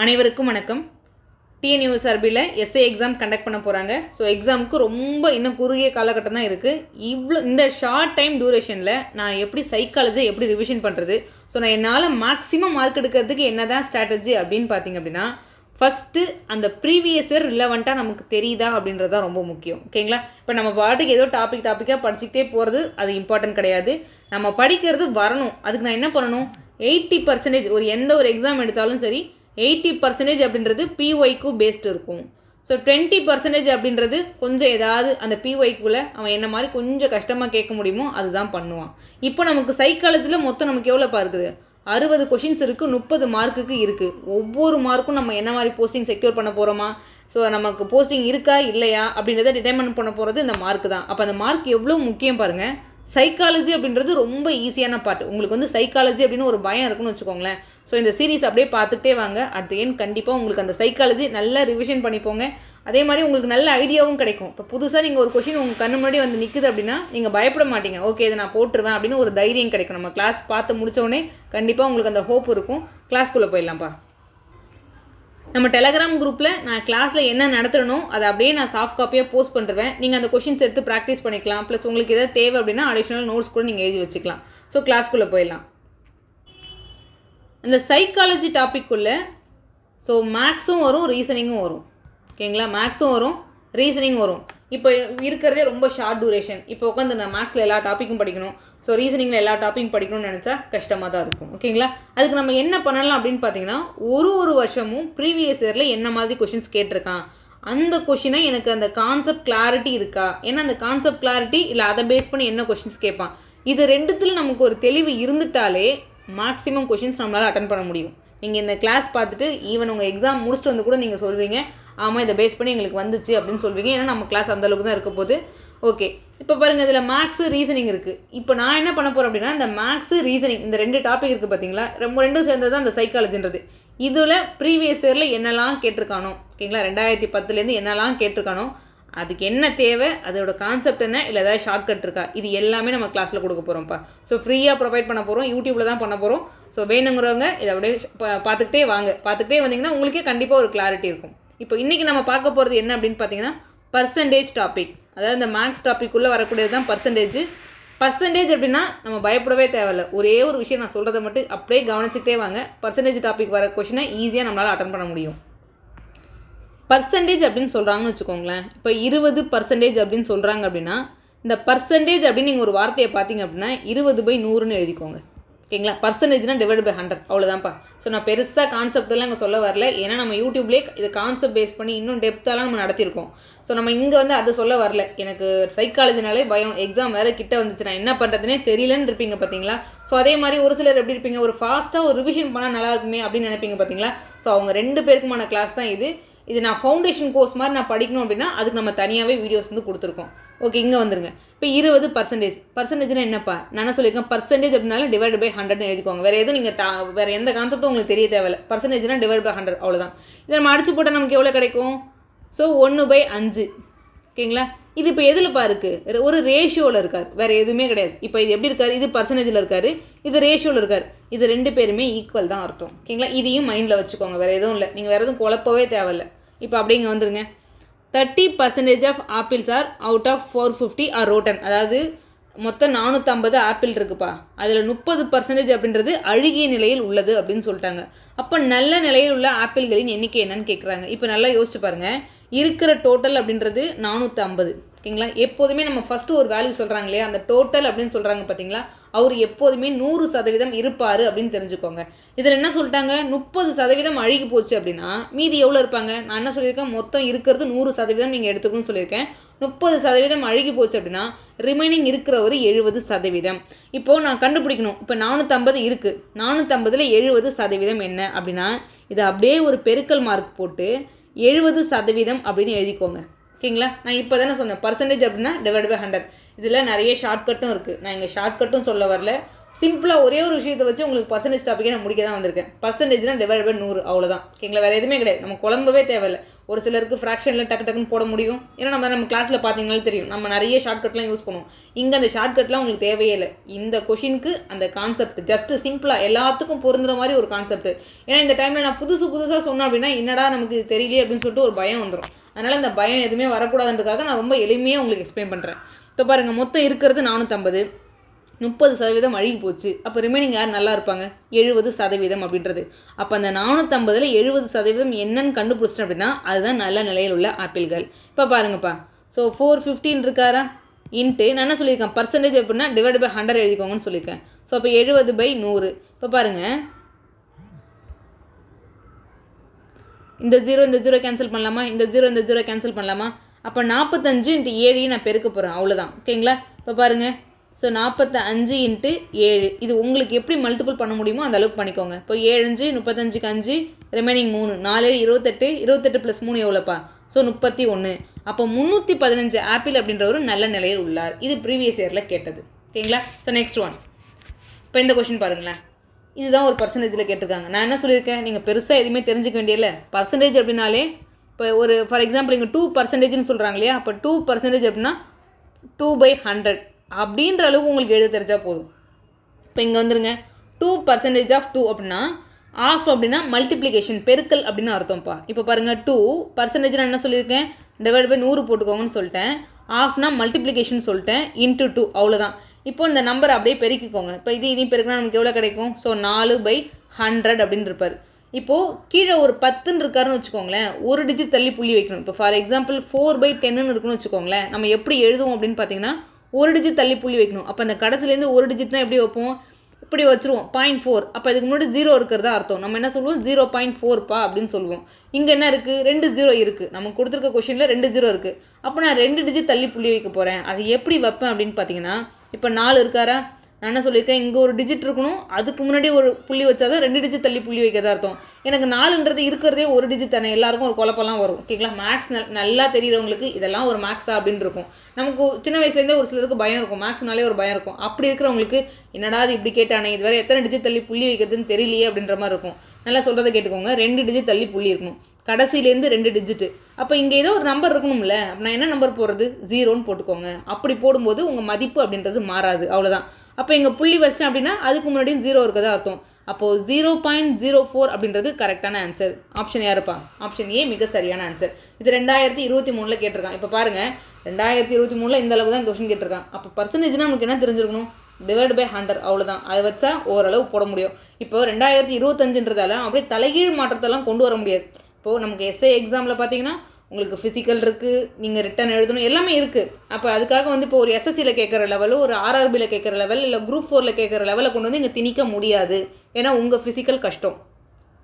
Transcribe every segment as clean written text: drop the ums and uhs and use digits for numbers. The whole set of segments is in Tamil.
அனைவருக்கும் வணக்கம். டிஎன்யூஎஸ்ஆர்பியில் எஸ்ஏ எக்ஸாம் கண்டக்ட் பண்ண போகிறாங்க. ஸோ எக்ஸாமுக்கு ரொம்ப இன்னும் குறுகிய காலகட்டம் தான் இருக்குது. இந்த ஷார்ட் டைம் டியூரேஷனில் நான் எப்படி சைக்காலஜி எப்படி ரிவிஷன் பண்ணுறது, ஸோ நான் என்னால் மேக்ஸிமம் மார்க் எடுக்கிறதுக்கு என்ன தான் ஸ்ட்ராட்டஜி அப்படின்னு பார்த்தீங்க அப்படின்னா, ஃபஸ்ட்டு அந்த ப்ரீவியஸ் இயர் ரிலவெண்ட்டாக நமக்கு தெரியுதா அப்படின்றது தான் ரொம்ப முக்கியம். ஓகேங்களா? இப்போ நம்ம பாட்டுக்கு ஏதோ டாப்பிக்காக படிச்சுக்கிட்டே போகிறது அது இம்பார்ட்டன்ட் கிடையாது. நம்ம படிக்கிறது வரணும். அதுக்கு நான் என்ன பண்ணணும், 80% எந்த ஒரு எக்ஸாம் எடுத்தாலும் சரி 80% அப்படின்றது பிஒய்க்கு பேஸ்டு இருக்கும். ஸோ 20% அப்படின்றது கொஞ்சம் ஏதாவது அந்த பிஒய்க்குள்ளே அவன் என்ன மாதிரி கொஞ்சம் கஷ்டமாக கேட்க முடியுமோ அதுதான் பண்ணுவான். இப்போ நமக்கு சைக்காலஜியில் மொத்தம் நமக்கு எவ்வளோப்பா இருக்குது, 60 கொஷின்ஸ் இருக்குது, 30 மார்க்குக்கு இருக்குது. ஒவ்வொரு மார்க்கும் நம்ம என்ன மாதிரி போஸ்டிங் செக்யூர் பண்ண போகிறோமா, ஸோ நமக்கு போஸ்டிங் இருக்கா இல்லையா அப்படின்றத டிட்டர்மைன் பண்ண போகிறது இந்த மார்க் தான். அப்போ அந்த மார்க் எவ்வளோ முக்கியம் பாருங்கள். சைக்காலஜி அப்படின்றது ரொம்ப ஈஸியான பார்ட். உங்களுக்கு சைக்காலஜி அப்படின்னு ஒரு பயம் இருக்குன்னு வச்சுக்கோங்களேன். ஸோ இந்த சீரீஸ் அப்படியே பார்த்துக்கிட்டே வாங்க. அட் எண்ட் கண்டிப்பாக உங்களுக்கு அந்த சைக்காலஜி நல்லா ரிவிஷன் பண்ணிப்போங்க. அதே மாதிரி உங்களுக்கு நல்ல ஐடியாவும் கிடைக்கும். இப்போ புதுசாக நீங்கள் ஒரு கொஷின் உங்கள் கண்ணு முன்னாடி நிற்குது அப்படின்னா நீங்கள் பயப்பட மாட்டீங்க. ஓகே, இதை நான் போட்டுருவேன் அப்படின்னு ஒரு தைரியம் கிடைக்கும். நம்ம கிளாஸ் பார்த்து முடித்தோடனே கண்டிப்பாக உங்களுக்கு அந்த ஹோப் இருக்கும். கிளாஸ்க்குள்ளே போயிடலாம்ப்பா. நம்ம டெலகிராம் குரூப்பில் நான் கிளாஸில் என்ன நடத்துகிறனோ அதை அப்படியே நான் சாஃப்ட் காப்பியாக போஸ்ட் பண்ணுறேன். நீங்கள் அந்த கொஷின்ஸ் எடுத்து ப்ராக்டிஸ் பண்ணிக்கலாம். ப்ளஸ் உங்களுக்கு எதாவது தேவை அப்படின்னா அடிஷ்னல் நோட்ஸ் கூட நீங்கள் எழுதி வச்சுக்கலாம். ஸோ கிளாஸ்க்குள்ளே போயிடலாம். இந்த சைக்காலஜி டாப்பிக்குள்ளே ஸோ மேக்ஸும் வரும், ரீசனிங்கும் வரும். ஓகேங்களா? மேக்ஸும் வரும், ரீசனிங் வரும். இப்போ இருக்கிறதே ரொம்ப ஷார்ட் டூரேஷன். இப்போ உட்காந்து நான் மேக்ஸில் எல்லா டாப்பிக்கும் படிக்கணும், ஸோ ரீசனிங்கில் எல்லா டாப்பிக்கும் படிக்கணும்னு நினச்சா கஷ்டமாக தான் இருக்கும். ஓகேங்களா? அதுக்கு நம்ம என்ன பண்ணலாம் அப்படின்னு பார்த்தீங்கன்னா, ஒரு வருஷமும் ப்ரீவியஸ் இயரில் என்ன மாதிரி கொஷின்ஸ் கேட்டிருக்கான், அந்த கொஷினை எனக்கு அந்த கான்செப்ட் கிளாரிட்டி இருக்கா, ஏன்னா அந்த கான்செப்ட் கிளாரிட்டி இல்லை அதை பேஸ் பண்ணி என்ன கொஷின்ஸ் கேட்பான், இது ரெண்டுத்தில் நமக்கு ஒரு தெளிவு இருந்துட்டாலே மேக்ஸிமம் கொஷின்ஸ் நம்மளால் அட்டன் பண்ண முடியும். நீங்கள் இந்த கிளாஸ் பார்த்துட்டு ஈவன் உங்கள் எக்ஸாம் முடிச்சுட்டு வந்து கூட நீங்கள் சொல்வீங்க, ஆமாம் இதை பேஸ் பண்ணி எங்களுக்கு வந்துச்சு அப்படின்னு சொல்வீங்க. ஏன்னா நம்ம கிளாஸ் அந்தளவுக்கு தான் இருக்க போது. ஓகே, இப்போ பாருங்கள், இதில் மேக்ஸு ரீசனிங் இருக்குது. இப்போ நான் என்ன பண்ண போகிறேன் அப்படின்னா, இந்த மேக்ஸு ரீசனிங் இந்த 2 டாபிக் இருக்குது பார்த்தீங்களா, ரெண்டும் சேர்ந்தது தான் இந்த சைக்காலஜின்றது. இதில் ப்ரீவியஸ் இயரில் என்னெல்லாம் கேட்டிருக்கானோ, ஓகேங்களா, 2010 என்னெல்லாம் கேட்டிருக்கானோ, அதுக்கு என்ன தேவை, அதோட கான்செப்ட் என்ன, இல்லை ஏதாவது ஷார்ட்கட் இருக்கா, இது எல்லாமே நம்ம கிளாஸில் கொடுக்க போகிறோம்ப்பா. ஸோ ஃப்ரீயாக ப்ரொவைட் பண்ண போகிறோம், யூடியூப்பில் தான் பண்ண போகிறோம். ஸோ வேணுங்கிறவங்க இதை அப்படியே பார்த்துக்கிட்டே வாங்க. பார்த்துக்கிட்டே வந்தீங்கன்னா உங்களுக்கே கண்டிப்பாக ஒரு கிளாரிட்டி இருக்கும். இப்போ இன்றைக்கி நம்ம பார்க்க போகிறது என்ன அப்படின்னு பார்த்தீங்கன்னா, பர்சன்டேஜ் டாபிக். அதாவது இந்த மேக்ஸ் டாப்பிக்குள்ளே வரக்கூடியது தான் பர்சன்டேஜ் அப்படின்னா நம்ம பயப்படவே தேவையில்லை. ஒரே ஒரு விஷயம் நான் சொல்கிறத மட்டும் அப்படியே கவனிச்சுக்கிட்டே வாங்க. பர்சன்டேஜ் டாபிக் வர கொஷினை ஈஸியாக நம்மளால் அட்டன் பண்ண முடியும். பர்சன்டேஜ் அப்படின்னு சொல்கிறாங்கன்னு வச்சுக்கோங்களேன். இப்போ 20% அப்படின்னு சொல்கிறாங்க அப்படின்னா, இந்த பர்சன்டேஜ் அப்படின்னு நீங்கள் ஒரு வார்த்தையை பார்த்தீங்க அப்படின்னா 20/100ன்னு எழுதிக்கோங்க. ஓகேங்களா? பர்சன்டேஜ்னால் டிவைட் பை 100 அவ்வளோதான்ப்பா. ஸோ நான் பெருசாக கான்செப்டெல்லாம் இங்கே சொல்ல வரல. ஏன்னா நம்ம யூடியூப்லேயே இது கான்செப்ட் பேஸ் பண்ணி இன்னும் டெப்த்தாலாம் நம்ம நடத்தியிருக்கோம். ஸோ நம்ம இங்கே அதை சொல்ல வரல. எனக்கு சைக்காலஜினாலே பயம், எக்ஸாம் வேறு கிட்ட வந்துச்சு, நான் என்ன பண்ணுறதுனே தெரியலன்னு இருப்பீங்க பார்த்தீங்களா. ஸோ அதே மாதிரி ஒரு சிலர் எப்படி இருப்பீங்க, ஒரு ஃபாஸ்ட்டாக ஒரு ரிவிஷன் பண்ணால் நல்லா இருக்குமே அப்படின்னு நினைப்பீங்க பார்த்தீங்களா. ஸோ அவங்க 2 பேருக்குமான கிளாஸ் தான் இது நான் ஃபவுண்டேஷன் கோர்ஸ் மாதிரி நான் படிக்கணும் அப்படின்னா அதுக்கு நம்ம தனியாகவே வீடியோஸ் கொடுத்துருக்கோம். ஓகே, இங்கே வந்துருங்க. இப்போ 20%. என்னப்பா நான் என்ன சொல்லியிருக்கேன், பர்சன்டேஜ் அப்படின்னாலும் டிவைட் பை 100ன்னு எழுதிக்கோங்க. வேறு எதுவும் நீங்கள் வேறு எந்த கான்செப்ட்டும் உங்களுக்கு தெரிய தேவையில்லை. பர்சன்டேஜ்னா டிவைட் பை 100 அவ்வளோதான். இதை நம்ம அடிச்சு போட்டால் நமக்கு எவ்வளோ கிடைக்கும், ஸோ 1/5. ஓகேங்களா? இது இப்போ எதில்ப்பா இருக்குது, ஒரு ரேஷியோவில் இருக்கார், வேறு எதுவுமே கிடையாது. இப்போ இது எப்படி இருக்கார், இது பர்சன்டேஜில் இருக்கார், இது ரேஷியோவில் இருக்கார். இது 2 பேருமே ஈக்குவல் தான் அர்த்தம். ஓகேங்களா? இதையும் மைண்டில் வச்சுக்கோங்க, வேறு எதுவும் இல்லை. நீங்கள் வேறு எதுவும் குழப்பவே தேவையில்லை. இப்போ அப்படிங்க வந்துருங்க. 30% of apples are out of 450 are rotten. அதாவது மொத்தம் 450 ஆப்பிள் இருக்குப்பா, அதில் 30% அப்படின்றது அழுகிய நிலையில் உள்ளது அப்படின்னு சொல்லிட்டாங்க. அப்போ நல்ல நிலையில் உள்ள ஆப்பிள்களின் எண்ணிக்கை என்னன்னு கேட்குறாங்க. இப்போ நல்லா யோசிச்சு பாருங்கள். இருக்கிற டோட்டல் அப்படின்றது 450. ஓகேங்களா? எப்போதுமே நம்ம ஃபஸ்ட்டு ஒரு வேல்யூ சொல்கிறாங்க இல்லையா, அந்த டோட்டல் அப்படின்னு சொல்கிறாங்க பார்த்தீங்களா, அவர் எப்போதுமே 100% இருப்பார் அப்படின்னு தெரிஞ்சுக்கோங்க. இதில் என்ன சொல்லிட்டாங்க, 30% அழுகி போச்சு அப்படின்னா மீதி எவ்வளோ இருப்பாங்க. நான் என்ன சொல்லியிருக்கேன், மொத்தம் இருக்கிறது 100% நீங்கள் எடுத்துக்கணும்னு சொல்லியிருக்கேன். 30% அழுகி போச்சு அப்படின்னா ரிமைனிங் இருக்கிற ஒரு 70%. இப்போது நான் கண்டுபிடிக்கணும். இப்போ 450 இருக்குது, 450ல் 70% என்ன அப்படின்னா இதை அப்படியே ஒரு பெருக்கல் மார்க் போட்டு 70% அப்படின்னு எழுதிக்கோங்க. ஓகேங்களா? நான் இப்போ தானே சொன்னேன் பர்சன்டேஜ் அப்படின்னா டிவைட் பை 100. இதில் நிறைய ஷார்ட்கட்டும் இருக்குது. நான் இங்கே ஷார்ட்கட்டும் சொல்ல வரல, சிம்பிளாக ஒரே ஒரு விஷயத்தை வச்சு உங்களுக்கு பர்சன்டேஜ் டாப்பிக்கே நான் முடிக்க தான் வந்திருக்கேன். பர்சன்டேஜ்னால் டிவைட் பை 100 அவ்வளோதான். ஓகேங்களா? வேறு எதுவுமே கிடையாது. நம்ம குழம்பவே தேவையில்லை. ஒரு சிலருக்கு ஃப்ராக்ஷனில் டக்குன்னு போட முடியும். ஏன்னா நம்ம கிளாஸில் பார்த்தீங்கனாலும் தெரியும், நம்ம நிறைய ஷார்ட்கட்லாம் யூஸ் பண்ணுவோம். இங்கே அந்த ஷார்ட்கட்லாம் உங்களுக்கு தேவையே இல்லை. இந்த கொஷினுக்கு அந்த கான்செப்ட் ஜஸ்ட்டு சிம்பிளாக எல்லாத்துக்கும் பொருந்துற மாதிரி ஒரு கான்செப்ட். ஏன்னா இந்த டைமில் நான் புதுசாக சொன்னேன் அப்படின்னா என்னடா நமக்கு தெரியலையே அப்படின்னு சொல்லிட்டு ஒரு பயம் வந்துடும். அதனால் இந்த பயம் எதுவுமே வரக்கூடாதுன்றதுக்காக நான் ரொம்ப எளிமையாக உங்களுக்கு எக்ஸ்பிளைன் பண்ணுறேன். இப்போ பாருங்கள், மொத்தம் இருக்கிறது 450, 30% அழுகி போச்சு. அப்போ ரிமைனிங் யார் நல்லா இருப்பாங்க? 70% அப்படின்றது. அப்போ அந்த 450ல் 70% என்னன்னு கண்டுபிடிச்சிட்டேன் அப்படின்னா அதுதான் நல்ல நிலையில் உள்ள ஆப்பிள்கள். இப்போ பாருங்கப்பா, ஸோ 415 இருக்காரா இன்ட்டு நான் என்ன சொல்லியிருக்கேன், பர்சன்டேஜ் எப்படின்னா டிவைட் பை 100 எழுதிக்கோங்கன்னு சொல்லியிருக்கேன். ஸோ அப்போ 70/100. இப்போ பாருங்கள், இந்த 0 கேன்சல் பண்ணலாமா, இந்த 0 கேன்சல் பண்ணலாமா. அப்போ 45 × 7 நான் பெருக்க போகிறேன், அவ்வளோதான். ஓகேங்களா? இப்போ பாருங்கள், ஸோ 45 × 7 இது உங்களுக்கு எப்படி மல்டிபிள் பண்ண முடியுமோ அந்த அளவுக்கு பண்ணிக்கோங்க. இப்போ 7 5 35க்கு 5 ரிமைனிங் 3 4 28 28 + 3 எவ்வளோப்பா? ஸோ 31. அப்போ 315 ஆப்பிள் அப்படின்ற ஒரு நல்ல நிலையில் உள்ளார். இது ப்ரீவியஸ் இயரில் கேட்டது. ஓகேங்களா? So next one. இப்போ இந்த கொஷின் பாருங்களேன், இதுதான் ஒரு பர்சன்டேஜில் கேட்டிருக்காங்க. நான் என்ன சொல்லியிருக்கேன், நீங்கள் பெருசாக எதுவுமே தெரிஞ்சுக்க வேண்டியதில்லை. பர்சன்டேஜ் அப்படின்னாலே இப்போ ஒரு ஃபார் எக்ஸாம்பிள் இங்கே 2% சொல்கிறாங்க இல்லையா, அப்போ 2% அப்படின்னா 2/100 அப்படின்ற அளவுக்கு உங்களுக்கு எழுத தெரிஞ்சால் போதும். இப்போ இங்கே வந்துருங்க, 2% ஆஃப் 2 அப்படின்னா ஆஃப் அப்படின்னா மல்டிப்ளிகேஷன், பெருக்கல் அப்படின்னு அர்த்தம்ப்பா. இப்போ பாருங்கள், 2% நான் என்ன சொல்லியிருக்கேன், டிவைட் பை 100 போட்டுக்கோங்கன்னு சொல்லிட்டேன். ஆஃப்னா மல்டிப்ளிகேஷன் சொல்லிட்டேன், இன்ட்டு 2 அவ்வளோதான். இப்போ இந்த நம்பர் அப்படியே பெருக்கிக்கோங்க. இப்போ இதையும் பெருக்கினா நமக்கு எவ்வளோ கிடைக்கும்? ஸோ 4/100 அப்படின்னு இருப்பார். இப்போது கீழே ஒரு 10 இருக்காருன்னு வச்சுக்கோங்களேன், ஒரு டிஜிட் தள்ளி புள்ளி வைக்கணும். இப்போ ஃபார் எக்ஸாம்பிள் 4/10 இருக்குன்னு வச்சுக்கோங்களேன், நம்ம எப்படி எழுதுவோம் அப்படின்னு பார்த்தீங்கன்னா ஒரு டிஜிட் தள்ளி புள்ளி வைக்கணும். அப்போ அந்த கடைசிலேருந்து ஒரு டிஜிட்னா எப்படி வைப்போம், இப்படி வச்சுருவோம் 0.4. அப்போ இதுக்கு முன்னாடி 0 இருக்கிறதா அர்த்தம். நம்ம என்ன சொல்லுவோம், 0.4பா அப்படின்னு சொல்லுவோம். இங்கே என்ன இருக்குது, 2 0 இருக்குது. நமக்கு கொடுத்துருக்க கொஷினில் 2 0 இருக்குது. அப்போ நான் 2 டிஜிட் தள்ளி புள்ளி வைக்க போகிறேன். அதை எப்படி வைப்பேன் அப்படின்னு பார்த்தீங்கன்னா, இப்போ 4 இருக்காரா, நான் என்ன சொல்லியிருக்கேன், இங்கே ஒரு டிஜிட் இருக்கணும், அதுக்கு முன்னாடி ஒரு புள்ளி வச்சா தான் 2 டிஜிட் தள்ளி புள்ளி வைக்கிறதா அர்த்தம். எனக்கு 4ன்றது இருக்கிறதே ஒரு டிஜிட் தானே, எல்லாருக்கும் ஒரு குழப்பம்லாம் வரும். ஓகேங்களா? மேக்ஸ் நல்லா தெரிகிறவங்களுக்கு இதெல்லாம் ஒரு மேக்ஸா அப்படின்னு இருக்கும். நமக்கு சின்ன வயசுலேருந்தே ஒரு சிலருக்கு பயம் இருக்கும், மேக்ஸ்னாலே ஒரு பயம் இருக்கும். அப்படி இருக்கிறவங்களுக்கு என்னடா அது இப்படி கேட்டானே, இது வேறு எத்தனை டிஜிட் தள்ளி புள்ளி வைக்கிறதுன்னு தெரியலையே அப்படின்ற மாதிரி இருக்கும். நல்லா சொல்கிறத கேட்டுக்கோங்க, 2 டிஜிட் தள்ளி புள்ளி இருக்கணும், கடைசியிலேருந்து 2 டிஜிட்டு. அப்போ இங்கே ஏதோ ஒரு நம்பர் இருக்கணும்ல, அப்போ நான் என்ன நம்பர் போடுறது, 0ன்னு போட்டுக்கோங்க. அப்படி போடும்போது உங்கள் மதிப்பு அப்படின்றது மாறாது, அவ்வளோதான். அப்போ இங்கே புள்ளி வச்சிட்டேன் அப்படின்னா அதுக்கு முன்னாடியும் 0 இருக்கதா அர்த்தம். அப்போது 0.04 அப்படின்றது கரெக்டான ஆன்சர். ஆப்ஷன் யாருப்பா? ஆப்ஷன் ஏ மிக சரியான ஆன்சர். இது 2023 கேட்டிருக்கான். இப்போ பாருங்கள், 2023 இந்த அளவுக்கு தான் கொஸ்டின் கேட்டிருக்கான். அப்போ பர்சன்டேஜ்னால் நமக்கு என்ன தெரிஞ்சிருக்கணும், டிவைட் பை 100 அவ்வளோதான். அதை வச்சா ஓரளவு போட முடியும். இப்போ 2025ன்றதால அப்படியே தலைகீழ் மாற்றத்தெல்லாம் கொண்டு வர முடியாது. இப்போது நமக்கு எஸ்ஏ எக்ஸாமில் பார்த்தீங்கன்னா உங்களுக்கு ஃபிசிக்கல் இருக்குது, நீங்கள் ரிட்டன் எழுதணும், எல்லாமே இருக்குது. அப்போ அதுக்காக வந்து இப்போ ஒரு எஸ்எஸ்சியில் கேட்குற லெவலோ ஒரு ஆர்ஆர்பியில் கேட்குற லெவல் இல்லை குரூப் 4ல் கேட்குற லெவலில் கொண்டு வந்து இங்கே திணிக்க முடியாது. ஏன்னா உங்கள் ஃபிசிக்கல் கஷ்டம்.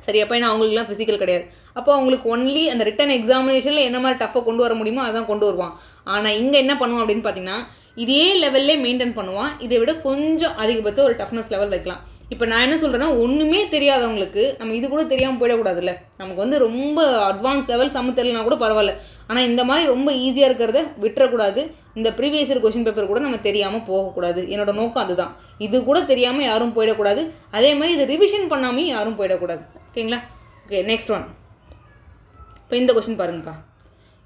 சரி, அப்போ ஏன்னா அவங்களுக்குலாம் ஃபிசிக்கல் கிடையாது. அப்போ அவங்களுக்கு ஒன்லி அந்த ரிட்டன் எக்ஸாமினேஷனில் என்ன மாதிரி டஃப்பாக கொண்டு வர முடியுமோ அதான் கொண்டு வருவான். ஆனால் இங்கே என்ன பண்ணுவான் அப்படின்னு பார்த்தீங்கன்னா, இதே லெவல்லே மெயின்டைன் பண்ணுவான். இதை விட கொஞ்சம் அதிகபட்சம் ஒரு டஃப்னஸ் லெவல் வைக்கலாம். இப்போ நான் என்ன சொல்கிறேன்னா, ஒன்றுமே தெரியாதவங்களுக்கு நம்ம இது கூட தெரியாமல் போயிடக்கூடாதுல்ல. நமக்கு வந்து ரொம்ப அட்வான்ஸ் லெவல் சம்ம தெரியலனா கூட பரவாயில்ல. ஆனால் இந்த மாதிரி ரொம்ப ஈஸியாக இருக்கிறத விட்டுறக்கூடாது. இந்த ப்ரீவியஸ் இயர் கொஷின் பேப்பர் கூட நம்ம தெரியாமல் போகக்கூடாது. என்னோட நோக்கம் அதுதான். இது கூட தெரியாமல் யாரும் போயிடக்கூடாது. அதே மாதிரி இது ரிவிஷன் பண்ணாமையும் யாரும் போயிடக்கூடாது. ஓகேங்களா? Okay, next one. இப்போ இந்த கொஷின் பாருங்கப்பா,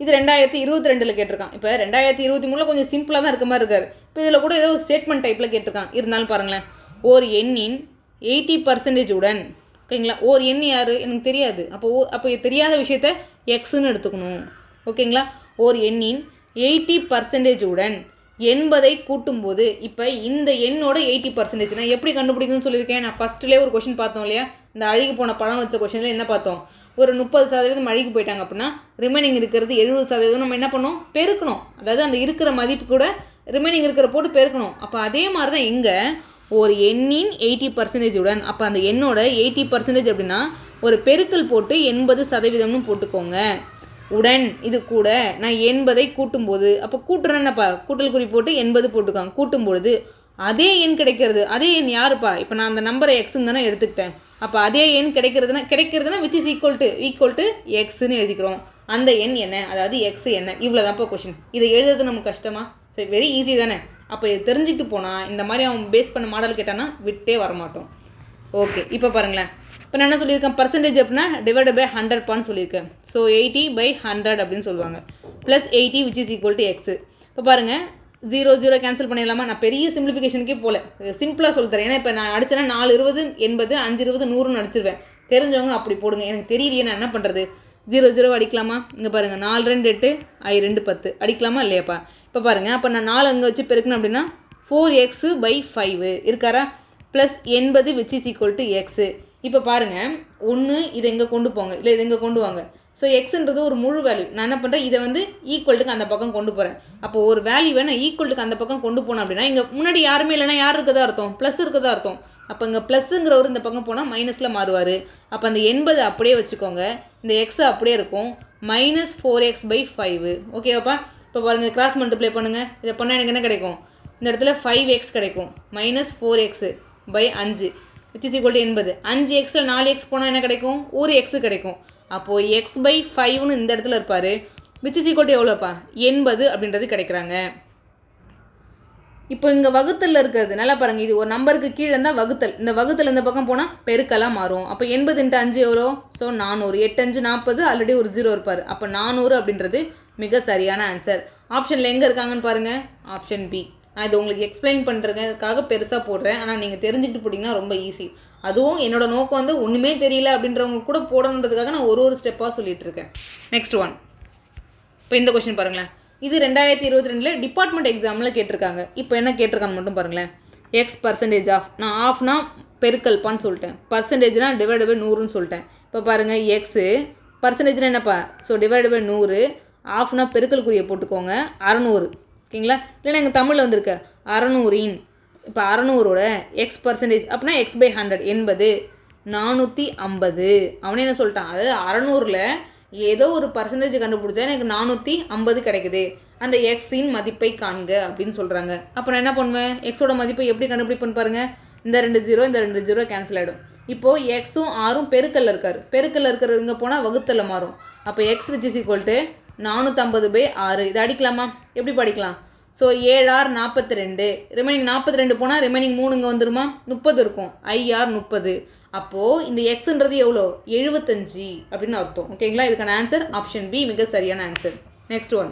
இது 2022 கேட்டிருக்கான். இப்போ 2023 கொஞ்சம் சிம்பிளாக தான் இருக்க மாதிரி இருக்கார். இப்போ இதில் கூட ஏதோ ஸ்டேட்மெண்ட் டைப்பில் கேட்டிருக்கான். இருந்தாலும் பாருங்களேன், ஓர் எண்ணின் 80% உடன், ஓகேங்களா, ஓர் எண் யார் எனக்கு தெரியாது. அப்போ தெரியாத விஷயத்த எக்ஸ்ன்னு எடுத்துக்கணும். ஓகேங்களா? ஓர் எண்ணின் 80% உடன் 80 கூட்டும்போது, இப்போ இந்த எண்ணோட 80% நான் எப்படி கண்டுபிடிக்கணும்னு சொல்லியிருக்கேன். நான் ஃபஸ்ட்லேயே ஒரு கொஷின் பார்த்தோம் இல்லையா, இந்த அழுகி போன பழம் வச்ச கொஷினில் என்ன பார்த்தோம், ஒரு 30% அழுகி போயிட்டாங்க அப்படின்னா ரிமைனிங் இருக்கிறது 70% நம்ம என்ன பண்ணோம், பெருக்கணும். அதாவது அந்த இருக்கிற மதிப்பு கூட ரிமைனிங் இருக்கிற போட்டு பெருக்கணும். அப்போ அதே மாதிரி தான் இங்கே ஒரு எண்ணின் 80% உடன், அப்போ அந்த எண்ணோட 80% அப்படின்னா ஒரு பெருக்கல் போட்டு 80%ன்னு போட்டுக்கோங்க. உடன் இது கூட நான் 80 கூட்டும்போது, அப்போ கூட்டுறேன்னப்பா, கூட்டல் குறி போட்டு 80 போட்டுக்காங்க. கூட்டும்பொழுது அதே எண் கிடைக்கிறது. அதே எண் யாருப்பா, இப்போ நான் அந்த நம்பரை எக்ஸ்ன்னு தானே எடுத்துக்கிட்டேன். அப்போ அதே எண் கிடைக்கிறதுனா விச் இஸ் ஈக்குவல் டு எக்ஸ்ன்னு எழுதிக்கிறோம். அந்த எண் என்ன, அதாவது எக்ஸ் என்ன, இவ்வளோதான்ப்பா கொஷின். இதை எழுதுறது நமக்கு கஷ்டமா? சரி, வெரி ஈஸி தானே. அப்போ இது தெரிஞ்சுக்கிட்டு போனால் இந்த மாதிரி அவன் பேஸ் பண்ண மாடல் கேட்டானா விட்டே வரமாட்டோம். ஓகே, இப்போ பாருங்களேன். இப்போ நான் என்ன சொல்லியிருக்கேன், பர்சன்டேஜ் அப்படின்னா டிவைட் பை 100 சொல்லியிருக்கேன். ஸோ 80/100 அப்படின்னு சொல்லுவாங்க. Plus 80 which is equal to x. இப்போ பாருங்கள் 0 கேன்சல் பண்ணிடலாமா? நான் பெரிய சிம்பிளிஃபிகேஷனுக்கே போகல, சிம்பிளாக சொல்லித்தரேன். ஏன்னா இப்போ நான் அடிச்சேன்னா 4 20 80, 5 20 100 அடிச்சிருவேன். தெரிஞ்சவங்க அப்படி போடுங்க. எனக்கு தெரியலையே நான் என்ன பண்ணுறது. 0 அடிக்கலாமா? இங்கே பாருங்கள் 4 2 8 I 2 10 அடிக்கலாமா இல்லையாப்பா? இப்போ பாருங்கள், அப்போ நான் 4 அங்கே வச்சு பெருக்கணும் அப்படின்னா 4x/5 இருக்காரா? Plus 80 which is equal to x. இப்போ பாருங்கள், ஒன்று இதை எங்கே கொண்டு போங்க, இல்லை இதை எங்கே கொண்டு வாங்க. ஸோ எக்ஸுன்றது ஒரு முழு வேல்யூ. நான் என்ன பண்ணுறேன், இதை வந்து ஈக்குவல்ட்டுக்கு அந்த பக்கம் கொண்டு போகிறேன். அப்போது ஒரு வேல்யூவை நான் ஈக்குவல்ட்டுக்கு அந்த பக்கம் கொண்டு போனேன் அப்படின்னா இங்கே முன்னாடி யாருமே இல்லைனா யார் இருக்கதா அர்த்தம், ப்ளஸ் இருக்கதா அர்த்தம். அப்போ இங்கே ப்ளஸ்ஸுங்கிறவர் இந்த பக்கம் போனால் மைனஸில் மாறுவார். அப்போ அந்த 80 அப்படியே வச்சுக்கோங்க, இந்த எக்ஸு அப்படியே இருக்கும், -4x/5. ஓகேவாப்பா? இப்போ பாருங்கள், கிராஸ் மல்டிப்ளை பண்ணுங்கள். இதை பண்ணால் எனக்கு என்ன கிடைக்கும், இந்த இடத்துல 5x கிடைக்கும், -4x/5 which is equal to 80. 5xல் 4x போனால் என்ன கிடைக்கும், ஒரு x கிடைக்கும். அப்போது x/5ன்னு இந்த இடத்துல இருப்பார், which is equal to எவ்வளோப்பா, 80 அப்படின்றது கிடைக்கிறாங்க. இப்போ இங்கே வகுத்தலில் இருக்கிறது நல்லா பாருங்கள், இது ஒரு நம்பருக்கு கீழே இருந்தால் வகுத்தல், இந்த வகுத்தல் இந்த பக்கம் போனால் பெருக்கெல்லாம் மாறும். அப்போ 80 × 5 எவ்வளோ, ஸோ 400. 8 5 40, ஆல்ரெடி ஒரு 0 இருப்பார். அப்போ 400 அப்படின்றது மிக சரியான ஆன்சர். ஆப்ஷனில் எங்கே இருக்காங்கன்னு பாருங்கள், ஆப்ஷன் பி. நான் இது உங்களுக்கு எக்ஸ்பிளைன் பண்ணுறதுக்காக பெருசாக போடுறேன், ஆனால் நீங்கள் தெரிஞ்சுக்கிட்டு போட்டிங்கன்னா ரொம்ப ஈஸி. அதுவும் என்னோட நோக்கம் வந்து ஒன்றுமே தெரியல அப்படின்றவங்க கூட போடணுன்றதுக்காக நான் ஒரு ஸ்டெப்பாக சொல்லிகிட்டு இருக்கேன். Next one. இப்போ இந்த கொஸ்டின் பாருங்களேன், இது 2022 டிபார்ட்மெண்ட் எக்ஸாமில் கேட்டிருக்காங்க. இப்போ என்ன கேட்டிருக்கான்னு மட்டும் பாருங்களேன். x% ஆஃப், நான் ஆஃப்னா பெருக்கல்பான்னு சொல்லிட்டேன், பர்சன்டேஜ்னா டிவைட் பை 100ன்னு சொல்லிட்டேன். இப்போ பாருங்கள், எக்ஸு பர்சன்டேஜ்னா என்னப்பா, ஸோ டிவைட் பை 100, ஆஃப்னா பெருக்கல்குரிய போட்டுக்கோங்க, 600. ஓகேங்களா? இல்லைன்னா எங்கள் தமிழில் வந்திருக்க 600இன். இப்போ 600ஓட x% அப்படின்னா x/100 80, 450. அவனே என்ன சொல்லிட்டான், அதாவது 600ல் ஏதோ ஒரு பர்சன்டேஜ் கண்டுபிடிச்சா எனக்கு 450 கிடைக்குது, அந்த எக்ஸின் மதிப்பை காண்க அப்படின்னு சொல்கிறாங்க. அப்போ நான் என்ன பண்ணுவேன், எக்ஸோட மதிப்பை எப்படி கண்டுபிடிப்பேன்னு பாருங்கள். இந்த 2 0 இந்த 2 0 கேன்சல் ஆகிடும். இப்போது எக்ஸும் 6ம் பெருக்கல்ல இருக்கார், பெருக்கல்ல இருக்கிற இங்கே போனால் வகுத்தலில் மாறும். அப்போ x which is equal to 450/6. இது அடிக்கலாமா? எப்படி படிக்கலாம்? ஸோ 7 6 42, ரிமைனிங் 42 போனால் ரிமைனிங் 3 இங்கே வந்துருமா, 30 இருக்கும், IR 30. அப்போது இந்த எக்ஸுன்றது எவ்வளோ, 75 அப்படின்னு அர்த்தம். ஓகேங்களா? இதுக்கான ஆன்சர் ஆப்ஷன் பி மிக சரியான ஆன்சர். Next one.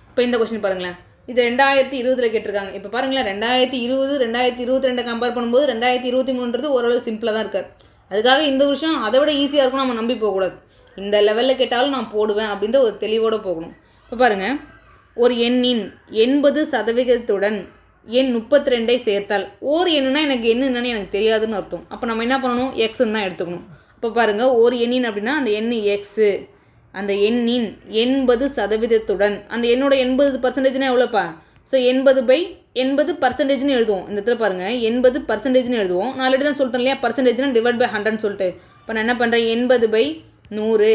இப்போ இந்த கொஸ்டின் பாருங்களேன், இது 2020 கேட்டிருக்காங்க. இப்போ பாருங்களேன், 2020 2022 கம்பேர் பண்ணும்போது 2023 ஓரளவு சிம்பிளாக தான் இருக்கார். அதுக்காக இந்த வருஷம் அதை விட ஈஸியாக இருக்கும் நம்ம நம்பி போகக்கூடாது. இந்த லெவலில் கேட்டாலும் நான் போடுவேன் அப்படின்ற ஒரு தெளிவோடு போகணும். இப்போ பாருங்கள், ஒரு எண்ணின் 80% எண் 32 சேர்த்தால், ஓர் எண்ணுனா எனக்கு என்னன்னு எனக்கு தெரியாதுன்னு அர்த்தம். அப்போ நம்ம என்ன பண்ணணும், எக்ஸுன்னு தான் எடுத்துக்கணும். இப்போ பாருங்கள், ஒரு எண்ணின் அப்படின்னா அந்த எண் எக்ஸு, அந்த எண்ணின் 80% அந்த எண்ணோட 80%னா எவ்வளோப்பா, ஸோ 80/80%ன்னு எழுதுவோம். இந்த இடத்துல பாருங்கள் 80%ன்னு எழுதுவோம். நான் ஆல்ரெடி தான் சொல்லிட்டேன் இல்லையா, பர்சன்டேஜ்னா டிவைட் பை 100ன்னு சொல்லிட்டு. இப்போ நான் என்ன பண்ணுறேன், 80/100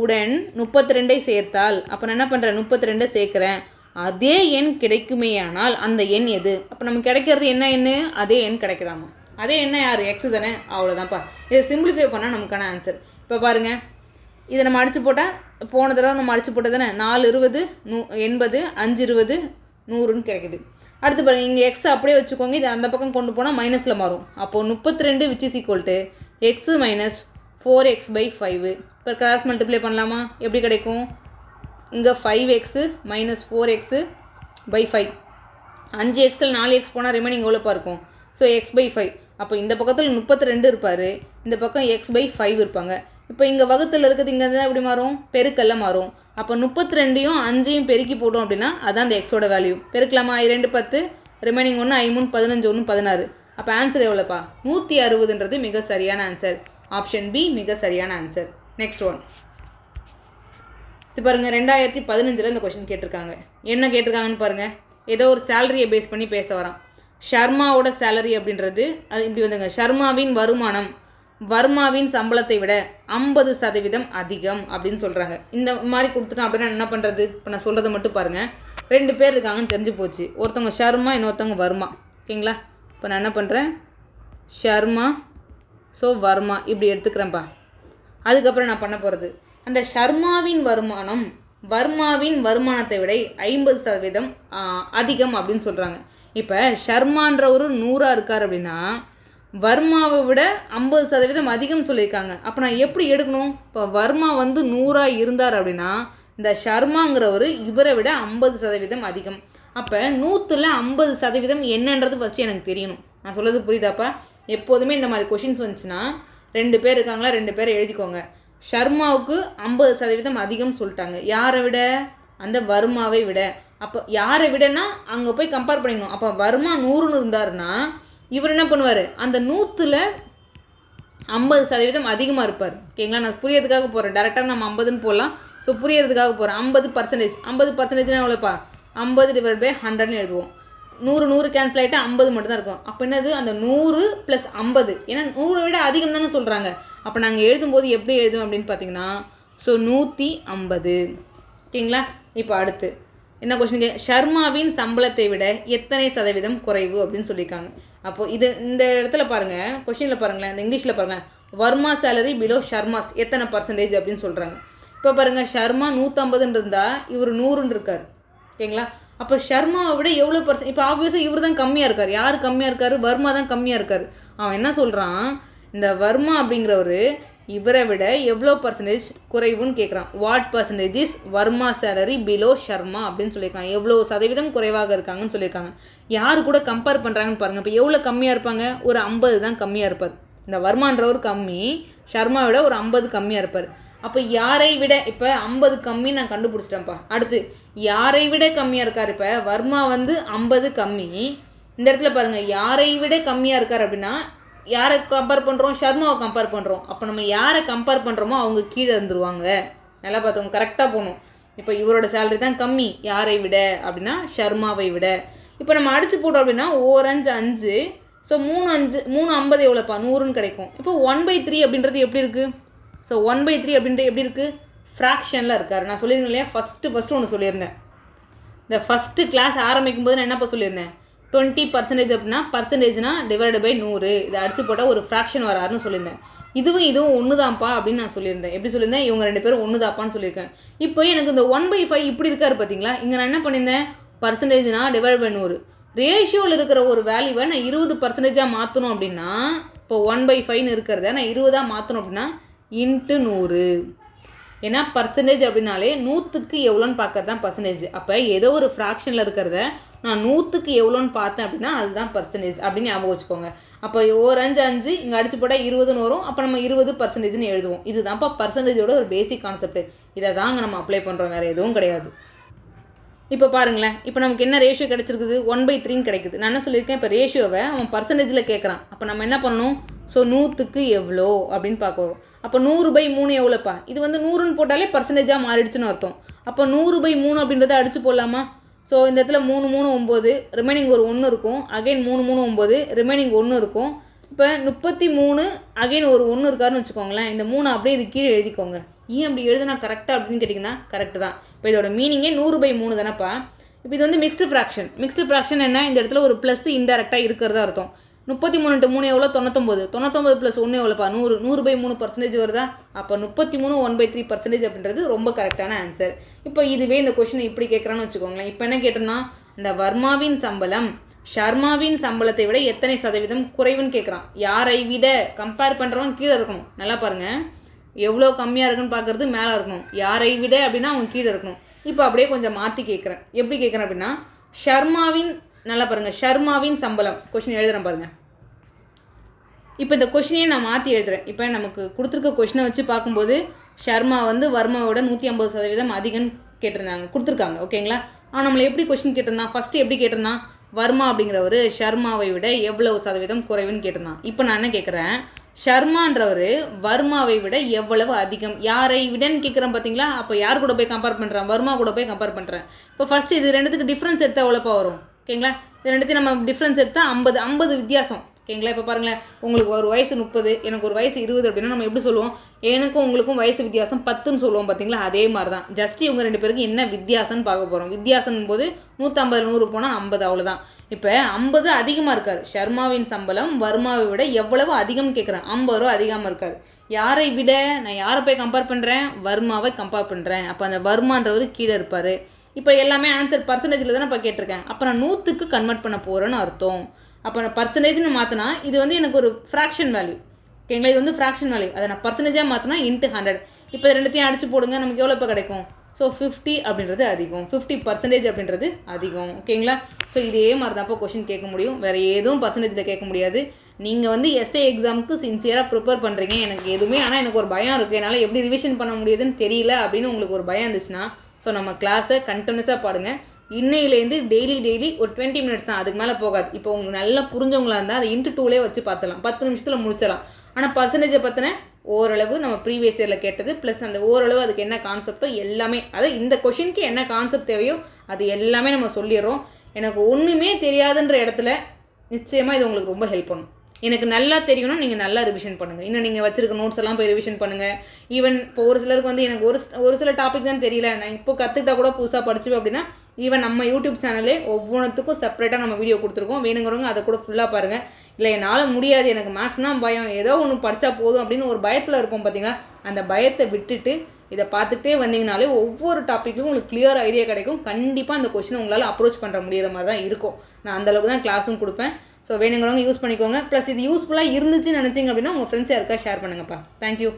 உடன் 32 சேர்த்தால், அப்போ நான் என்ன பண்ணுறேன், 32 சேர்க்குறேன். அதே எண் கிடைக்குமேயானால் அந்த எண் எது? அப்போ நமக்கு கிடைக்கிறது என்ன எண், அதே எண் கிடைக்குதாமா. அதே எண்ணா யார், எக்ஸு தானே, அவ்வளோதான்ப்பா. இதை சிம்பிளிஃபை பண்ணால் நமக்கான ஆன்சர். இப்போ பாருங்கள், இதை நம்ம அடித்து போட்டால், போன தடவை நம்ம அடித்து போட்டது தானே, 4 20 80, 5 20 100ன்னு கிடைக்குது. அடுத்து பாருங்கள், இங்கே எக்ஸ் அப்படியே வச்சுக்கோங்க, இது அந்த பக்கம் கொண்டு போனால் மைனஸில் மாறும். அப்போது 32 which is equal to x - 4x/5. இப்போ கிராஸ் மல்டிப்ளை பண்ணலாமா? எப்படி கிடைக்கும், இங்கே 5x - 4x/5, 5xல் 4x போனால் ரிமைனிங் எவ்வளோப்பா இருக்கும், ஸோ x/5. அப்போ இந்த பக்கத்தில் 32 இருப்பார், இந்த பக்கம் x/5 இருப்பாங்க. இப்போ இங்கே வகுத்தில் இருக்கிறது இங்கே தான் எப்படி மாறும், பெருக்கல்ல மாறும். அப்போ 32யும் 5யும் பெருக்கி போட்டோம் அப்படின்னா அதான் அந்த எக்ஸோட வேல்யூ. பெருக்கலாமா? I 2 10, remaining 1 I 3 15 1 16. அப்போ ஆன்சர் எவ்வளோப்பா, 160ன்றது மிக சரியான ஆன்சர். ஆப்ஷன் பி மிக சரியான ஆன்சர். Next one. இது பாருங்கள், 2015 இந்த கொஸ்டின் கேட்டிருக்காங்க. என்ன கேட்டிருக்காங்கன்னு பாருங்கள், ஏதோ ஒரு சேலரியை பேஸ் பண்ணி பேச வரான். ஷர்மாவோட சேலரி அப்படின்றது அது இப்படி வந்துங்க, ஷர்மாவின் வருமானம் வர்மாவின் சம்பளத்தை விட 50% அதிகம் அப்படின்னு சொல்கிறாங்க. இந்த மாதிரி கொடுத்துட்டோம் அப்படின்னா என்ன பண்ணுறது? இப்போ நான் சொல்கிறத மட்டும் பாருங்கள், 2 பேர் இருக்காங்கன்னு தெரிஞ்சு போச்சு. ஒருத்தவங்க ஷர்மா, இன்னொருத்தவங்க வர்மா. ஓகேங்களா? இப்போ நான் என்ன பண்ணுறேன், ஷர்மா ஸோ வர்மா இப்படி எடுத்துக்கிறேன்ப்பா. அதுக்கப்புறம் நான் பண்ண போகிறது, அந்த ஷர்மாவின் வருமானம் வர்மாவின் வருமானத்தை விட 50% அதிகம் அப்படின்னு சொல்கிறாங்க. இப்போ ஷர்மான்றவர் 100 இருக்கார் அப்படின்னா வர்மாவை விட 50% அதிகம் சொல்லியிருக்காங்க. அப்போ நான் எப்படி எடுக்கணும்? இப்போ வர்மா வந்து 100 இருந்தார் அப்படின்னா இந்த ஷர்மாங்கிறவர் இவரை விட 50% அதிகம். அப்போ 100ல் 50% என்னன்றது ஃபஸ்ட்டு எனக்கு தெரியணும். நான் சொல்கிறது புரியுதாப்பா? எப்போதுமே இந்த மாதிரி கொஷின்ஸ் வந்துச்சுன்னா 2 பேர் இருக்காங்களா, 2 பேரை எழுதிக்கோங்க. ஷர்மாவுக்கு 50% அதிகம் சொல்லிட்டாங்க. யாரை விட? அந்த வர்மாவை விட. அப்போ யாரை விடனா அங்கே போய் கம்பேர் பண்ணிக்கணும். அப்போ வர்மா 100ன்னு இருந்தாருன்னா இவர் என்ன பண்ணுவார்? அந்த 100ல் 50% அதிகமாக இருப்பார். ஓகேங்களா? நான் புரியறதுக்காக போகிறேன். டேரெக்டாக நம்ம 50ன்னு போடலாம். ஸோ புரியறதுக்காக போகிறேன். 50%. 50%னா எவ்வளோப்பா? 50/100ன்னு எழுதுவோம். 100 கேன்சல் ஆகிட்டு 50 மட்டும் தான் இருக்கும். அப்போ என்னது? அந்த 100 + 50. ஏன்னா 100 விட அதிகம் தானே சொல்கிறாங்க. அப்போ நாங்கள் எழுதும்போது எப்படி எழுதுவோம் அப்படின்னு பார்த்தீங்கன்னா, ஸோ 150. ஓகேங்களா? இப்போ அடுத்து என்ன கொஸ்டின்? ஷர்மாவின் சம்பளத்தை விட எத்தனை சதவீதம் குறைவு அப்படின்னு சொல்லியிருக்காங்க. அப்போது இந்த இடத்துல பாருங்கள், கொஸ்டினில் பாருங்களேன், இந்த இங்கிலீஷில் பாருங்கள், வர்மா சேலரி பிலோ ஷர்மாஸ் எத்தனை % அப்படின்னு சொல்கிறாங்க. இப்போ பாருங்கள், ஷர்மா 150 இருந்தால் இவர் 100 இருக்கார். ஓகேங்களா? அப்போ ஷர்மாவை விட எவ்வளோ %? இப்போ ஆப்வியஸாக இவர் தான் கம்மியாக இருக்கார். யார் கம்மியாக இருக்கார்? வர்மா தான் கம்மியாக இருக்கார். அவன் என்ன சொல்கிறான்? இந்த வர்மா அப்படிங்கிறவர் இவரை விட எவ்வளோ % குறைவுன்னு கேட்குறான். What % is Varma salary below Sharma அப்படின்னு சொல்லியிருக்காங்க. எவ்வளோ சதவீதம் குறைவாக இருக்காங்கன்னு சொல்லியிருக்காங்க. யார் கூட கம்பேர் பண்ணுறாங்கன்னு பாருங்கள். இப்போ எவ்வளோ கம்மியாக இருப்பாங்க? ஒரு 50 தான் கம்மியாக இருப்பார். இந்த வர்மான்றவர் கம்மி, ஷர்மா விட ஒரு 50 கம்மியாக இருப்பார். அப்போ யாரை விட? இப்போ 50 கம்மி நான் கண்டுபிடிச்சிட்டேன்ப்பா. அடுத்து யாரை விட கம்மியாக இருக்கார்? இப்போ வர்மா வந்து 50 கம்மி. இந்த இடத்துல பாருங்கள், யாரை விட கம்மியாக இருக்கார் அப்படின்னா யாரை கம்பேர் பண்ணுறோம்? ஷர்மாவை கம்பேர் பண்ணுறோம். அப்போ நம்ம யாரை கம்பேர் பண்ணுறோமோ அவங்க கீழே இருந்துருவாங்க. நல்லா பார்த்தவங்க கரெக்டாக போகணும். இப்போ இவரோட சேலரி தான் கம்மி. யாரை விட அப்படின்னா ஷர்மாவை விட. இப்போ நம்ம அடித்து போட்டோம் அப்படின்னா 1 5 ஸோ 3 50 எவ்வளோப்பா? 100ன்னு கிடைக்கும். இப்போ 1/3 அப்படின்றது எப்படி இருக்குது? ஸோ 1/3 அப்படின்றது எப்படி இருக்குது? ஃப்ராக்ஷனில் இருக்கார். நான் சொல்லியிருந்தேன் இல்லையா? ஃபஸ்ட்டு ஒன்று சொல்லியிருந்தேன். இந்த ஃபஸ்ட்டு கிளாஸ் ஆரம்பிக்கும் போது நான் என்னப்பா சொல்லியிருந்தேன்? 20% அப்படின்னா பர்சன்டேஜ்னா /100. இதை அடிச்சு போட்டால் ஒரு ஃப்ராக்ஷன் வராருன்னு சொல்லியிருந்தேன். இதுவும் ஒன்று தான்ப்பா அப்படின்னு நான் சொல்லியிருந்தேன். எப்படி சொல்லியிருந்தேன்? இவங்க 2 பேரும் ஒன்று தான்ப்பான்னு சொல்லியிருக்கேன். இப்போ எனக்கு இந்த 1/5 இப்படி இருக்காரு பார்த்தீங்களா? இங்கே நான் என்ன பண்ணியிருந்தேன்? பர்சன்டேஜ்னா /100. ரேஷியோவில் இருக்கிற ஒரு வேல்யூவை நான் 20% மாற்றணும் அப்படின்னா, இப்போ 1/5ன்னு இருக்கிறத நான் 20 மாற்றணும் அப்படின்னா × 100. ஏன்னா பர்சன்டேஜ் அப்படின்னாலே 100க்கு எவ்வளோன்னு பார்க்கறது தான் பர்சன்டேஜ். அப்போ ஏதோ ஒரு ஃப்ராக்ஷனில் இருக்கிறத நான் 100க்கு எவ்வளோன்னு பார்த்தேன் அப்படின்னா அதுதான் பர்சன்டேஜ் அப்படின்னு ஞாபகம் வச்சுக்கோங்க. அப்போ 1 5 இங்கே அடிச்சு போட்டால் 20ன்னு வரும். அப்போ நம்ம 20%ன்னு எழுதுவோம். இதுதான்ப்பா பர்சன்டேஜோட ஒரு பேசிக் கான்செப்ட். இதை தாங்க நம்ம அப்ளை பண்ணுறோம், வேறு எதுவும் கிடையாது. இப்போ பாருங்களேன், இப்போ நமக்கு என்ன ரேஷியோ கிடச்சிருக்குது? 1/3 கிடைக்குது. நான் என்ன சொல்லியிருக்கேன்? இப்போ ரேஷியோவை அவன் பர்சன்டேஜில் கேட்குறான். அப்போ நம்ம என்ன பண்ணணும்? ஸோ 100க்கு எவ்வளோ அப்படின்னு பார்க்க வரும். அப்போ 100/3 எவ்வளோப்பா? இது வந்து 100ன்னு போட்டாலே பர்சன்டேஜாக மாறிடுச்சுன்னு அர்த்தம். அப்போ 100/3 அப்படின்றத அடிச்சு போடலாமா? ஸோ இந்த இடத்துல 3 3 9, ரிமைனிங் ஒரு 1 இருக்கும். அகைன் 3 3 9, ரிமைனிங் 1 இருக்கும். இப்போ 33, அகைன் ஒரு 1 இருக்காருன்னு வச்சுக்கோங்களேன். இந்த 3 அப்படியே இது கீழே எழுதிக்கோங்க. ஏன் அப்படி எழுதுனா கரெக்டாக அப்படின்னு கேட்டிங்கன்னா கரெக்டு தான். இப்போ இதோட மீனிங்கே 100/3 தானேப்பா. இப்போ இது வந்து மிக்ஸ்டு ஃப்ராக்ஷன் என்ன? இந்த இடத்துல ஒரு ப்ளஸ் இன்டெரக்டாக இருக்கிறதா அர்த்தம். 33 × 3 எவ்வளோ? 99. 99 + 1 எவ்வளோப்பா? 100. 100/3% வருதா? அப்போ 33 1/3% அப்படின்றது ரொம்ப கரெக்டான ஆன்சர். இப்போ இதுவே இந்த கொஷினை இப்படி கேட்குறான்னு வச்சுக்கோங்களேன். இப்போ என்ன கேட்டோம்னா, இந்த வர்மாவின் சம்பளம் ஷர்மாவின் சம்பளத்தை விட எத்தனை சதவீதம் குறைவுன்னு கேட்குறான். யாரை விட கம்பேர் பண்ணுறவன் கீழே இருக்கணும். நல்லா பாருங்கள், எவ்வளோ கம்மியாக இருக்குன்னு பார்க்குறது மேலே இருக்கணும். யாரை விட அப்படின்னா அவன் கீழே இருக்கணும். இப்போ அப்படியே கொஞ்சம் மாற்றி கேட்குறேன். எப்படி கேட்குறேன் அப்படின்னா, ஷர்மாவின், நல்லா பாருங்கள், ஷர்மாவின் சம்பளம் கொஷின் எழுதுகிறேன் பாருங்கள். இப்போ இந்த கொஷினையே நான் மாற்றி எழுதுகிறேன். இப்போ நமக்கு கொடுத்துருக்க கொஷினை வச்சு பார்க்கும்போது ஷர்மா வந்து வர்மாவோட 150% அதிகம்னு கேட்டிருந்தாங்க, கொடுத்துருக்காங்க. ஓகேங்களா? ஆனால் நம்மளை எப்படி கொஷின் கேட்டிருந்தான்? ஃபஸ்ட்டு எப்படி கேட்டிருந்தான்? வர்மா அப்படிங்கிறவர் ஷர்மாவை விட எவ்வளவு சதவீதம் குறைவுன்னு கேட்டிருந்தான். இப்போ நான் என்ன கேட்குறேன்? ஷர்மான்றவர் வர்மாவை விட எவ்வளவு அதிகம், யாரை விடன்னு கேட்குறேன் பார்த்தீங்களா? அப்போ யார் கூட போய் கம்பேர் பண்ணுறேன்? வர்மா கூட போய் கம்பேர் பண்ணுறேன். இப்போ ஃபஸ்ட்டு இது ரெண்டுத்துக்கு டிஃப்ரென்ஸ் எடுத்தால் எவ்வளோப்பா வரும்? ஓகேங்களா? இது ரெண்டுத்தையும் நம்ம டிஃப்ரென்ஸ் எடுத்தால் 50 வித்தியாசம். ஓகேங்களா? இப்போ பாருங்களேன், உங்களுக்கு ஒரு வயசு 30, எனக்கு ஒரு வயசு 20 அப்படின்னா நம்ம எப்படி சொல்லுவோம்? எனக்கும் உங்களுக்கும் வயசு வித்தியாசம் 10ன்னு சொல்லுவோம் பார்த்தீங்களா? அதே மாதிரி தான். ஜஸ்ட் இவங்க 2 பேருக்கு என்ன வித்தியாசம்னு பார்க்க போகிறோம். வித்தியாசம் போது 150 100 போனால் 50 அவ்வளோதான். இப்போ 50 அதிகமாக இருக்கார். ஷர்மாவின் சம்பளம் வர்மாவை விட எவ்வளவு அதிகம்னு கேட்குறேன். 50 ரூபா அதிகமாக இருக்கார். யாரை விட? நான் யாரை போய் கம்பேர் பண்ணுறேன்? வர்மாவை கம்பேர் பண்ணுறேன். அப்போ அந்த வர்மான்றவர் கீழே இருப்பார். இப்போ எல்லாமே ஆன்சர் பர்சன்டேஜில் தானே இப்போ கேட்டிருக்கேன். அப்போ நான் 100க்கு கன்வெர்ட் பண்ண போகிறேன்னு அர்த்தம். அப்போ நான் பர்சன்டேஜ்னு மாற்றினா இது வந்து எனக்கு ஒரு ஃப்ராக்ஷன் வேல்யூ. ஓகேங்களா? இது வந்து ஃப்ராக்ஷன் வேல்யூ. அதை நான் பர்சன்டேஜாக மாற்றினா இன்ட்டு 100. இப்போ ரெண்டுத்தையும் அடிச்சு போடுங்க, நமக்கு எவ்வளோ இப்போ கிடைக்கும்? ஸோ 50 அப்படின்றது அதிகம், 50% அப்படின்றது அதிகம். ஓகேங்களா? ஸோ இதே மாதிரி தான் இப்போ கொஷின் கேட்க முடியும். வேறு எதுவும் பர்சன்டேஜில் கேட்க முடியாது. நீங்கள் வந்து எஸ்ஏ எக்ஸாமுக்கு சின்சியராக ப்ரிப்பேர் பண்ணுறீங்க. எனக்கு எதுவுமே ஆனால் எனக்கு ஒரு பயம் இருக்குது, என்னால் எப்படி ரிவிஷன் பண்ண முடியுதுன்னு தெரியல அப்படின்னு உங்களுக்கு ஒரு பயம் இருந்துச்சுன்னா, ஸோ நம்ம கிளாஸை கண்டினியூஸாக பாடுங்க. இன்னையிலேருந்து டெய்லி ஒரு 20 மினிட்ஸ் தான், அதுக்கு மேலே போகாது. இப்போ உங்களுக்கு நல்லா புரிஞ்சவங்களா இருந்தால் அதை இன்ட்டு 2லே வச்சு பார்த்துலாம், 10 நிமிஷத்தில் முடிச்சிடலாம். ஆனால் பர்சன்டேஜை பற்றின ஓரளவு நம்ம ப்ரீவியஸ் இயரில் கேட்டது ப்ளஸ் அந்த ஓரளவு அதுக்கு என்ன கான்செப்டோ எல்லாமே, அதாவது இந்த கொஷினுக்கு என்ன கான்செப்ட் தேவையோ அது எல்லாமே நம்ம சொல்லிடுறோம். எனக்கு ஒன்றுமே தெரியாதுன்ற இடத்துல நிச்சயமாக இது உங்களுக்கு ரொம்ப ஹெல்ப் பண்ணும். எனக்கு நல்லா தெரியணும்னா நீங்கள் நல்லா ரிவிஷன் பண்ணுங்கள். இன்னும் நீங்கள் வச்சுருக்க நோட்ஸ் எல்லாம் போய் ரிவிஷன் பண்ணுங்கள். ஈவன் இப்போ ஒரு சிலருக்கு வந்து எனக்கு ஒரு சில டாபிக் தான் தெரியல, நான் இப்போ கற்றுக்கிட்டா கூட புதுசாக படிச்சுவேன் அப்படின்னா ஈவன் நம்ம யூடியூப் சேனலே ஒவ்வொன்றுத்துக்கும் செப்பரேட்டாக நம்ம வீடியோ கொடுத்துருக்கோம். வேணுங்கிறவங்க அதை கூட ஃபுல்லாக பாருங்கள். இல்லை என்னால் முடியாது, எனக்கு மேக்ஸ்னால் பயம், ஏதோ ஒன்று படித்தா போதும் அப்படின்னு ஒரு பயத்தில் இருப்போம் பார்த்தீங்களா? அந்த பயத்தை விட்டுட்டு இதை பார்த்துக்கிட்டே வந்தீங்கனாலே ஒவ்வொரு டாப்பிக்கும் உங்களுக்கு கிளியர் ஐடியா கிடைக்கும். கண்டிப்பாக அந்த கொஸ்டினை உங்களால் அப்ரோச் பண்ணுற முடிகிற மாதிரி தான் இருக்கும். நான் அந்தளவுக்கு தான் கிளாஸும் கொடுப்பேன். ஸோ வேணுங்கிறவங்க யூஸ் பண்ணிக்கோங்க. ப்ளஸ் இது யூஸ்ஃபுல்லாக இருந்துச்சுன்னு நினச்சிங்க அப்படின்னா உங்கள் ஃப்ரெண்ட்ஸ் யாருக்கா ஷேர் பண்ணுங்கப்பா. தேங்க்யூ.